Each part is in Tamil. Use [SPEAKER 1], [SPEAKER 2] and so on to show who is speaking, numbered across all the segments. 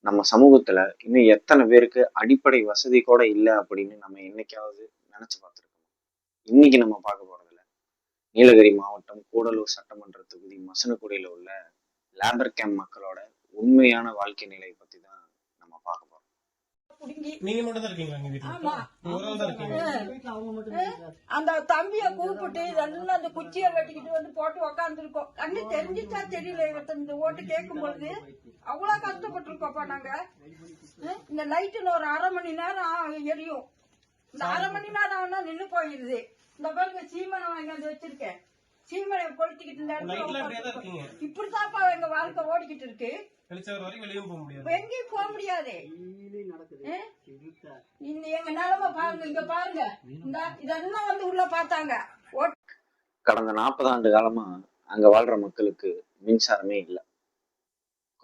[SPEAKER 1] நம்ம சமூகத்துல இன்னும் எத்தனை பேருக்கு அடிப்படை வசதி கூட இல்லை அப்படின்னு நம்ம என்னைக்காவது நினைச்சு பார்த்துருக்கோம். இன்னைக்கு நம்ம பார்க்க போறதுல நீலகிரி மாவட்டம் கூடலூர் சட்டமன்ற தொகுதி மசனக்குடியில உள்ள லேபர் கேம்ப் மக்களோட உண்மையான வாழ்க்கை நிலை பத்தி தான் நம்ம பார்க்க போறோம்.
[SPEAKER 2] நீங்க மட்டும் தான் இருக்கீங்களா?
[SPEAKER 3] அந்த தம்பிய கூப்பிட்டு இதெல்லாம் அந்த குச்சியை வெட்டிக்கிட்டு வந்து போட்டு உக்காந்துருக்கோம். கண்ணு தெரிஞ்சிச்சா தெரியல. இந்த ஓட்டு கேட்கும் பொழுது அவ்வளவு கஷ்டப்பட்டிருக்கோப்பா நாங்க. இந்த லைட்டுல ஒரு 1/2 மணி நேரம் எரியும். இந்த 1/2 மணி நேரம் ஆனா நின்னு போயிருது. இந்த பாருங்க சீமனை வாங்கி வந்து வச்சிருக்கேன். சீமனை கொளுத்திக்கிட்டு இந்த இடத்துல இப்படித்தாப்பா எங்க வாழ்க்கை ஓடிக்கிட்டு இருக்கு. எங்கேயும் போக முடியாது. எங்க நிலைமை பாருங்க, இங்க பாருங்க. இதெல்லாம் வந்து உள்ள பார்த்தாங்க.
[SPEAKER 1] கடந்த 40 ஆண்டு காலமா அங்க வாழ்ற மக்களுக்கு மின்சாரமே இல்லை.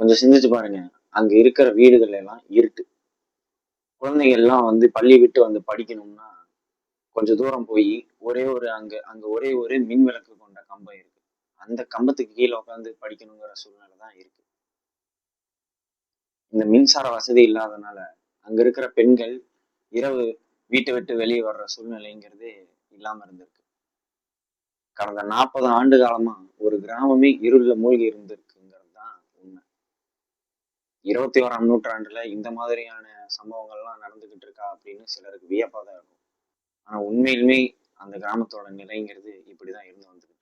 [SPEAKER 1] கொஞ்சம் சிந்திச்சு பாருங்க. அங்க இருக்கிற வீடுகள் எல்லாம் இருட்டு. குழந்தைகள் எல்லாம் வந்து பள்ளி விட்டு வந்து படிக்கணும்னா கொஞ்சம் தூரம் போய் அங்க ஒரே ஒரு மின் விளக்கு கொண்ட கம்பம் இருக்கு. அந்த கம்பத்துக்கு கீழே உட்காந்து படிக்கணுங்கிற சூழ்நிலை தான் இருக்கு. இந்த மின்சார வசதி இல்லாதனால அங்க இருக்கிற பெண்கள் இரவு வீட்டை விட்டு வெளியே வர்ற சூழ்நிலைங்கிறது இல்லாம இருந்திருக்கு. கடந்த 40 ஆண்டு காலமா ஒரு கிராமமே இருள்ல மூழ்கி இருந்திருக்குங்கிறது தான் உண்மை. 21ஆம் நூற்றாண்டுல இந்த மாதிரியான சம்பவங்கள்லாம் நடந்துகிட்டு இருக்கா அப்படின்னு சிலருக்கு வியப்பா தான் இருக்கும். ஆனா உண்மையிலுமே அந்த கிராமத்தோட நிலைங்கிறது இப்படிதான் இருந்து வந்துருக்கு.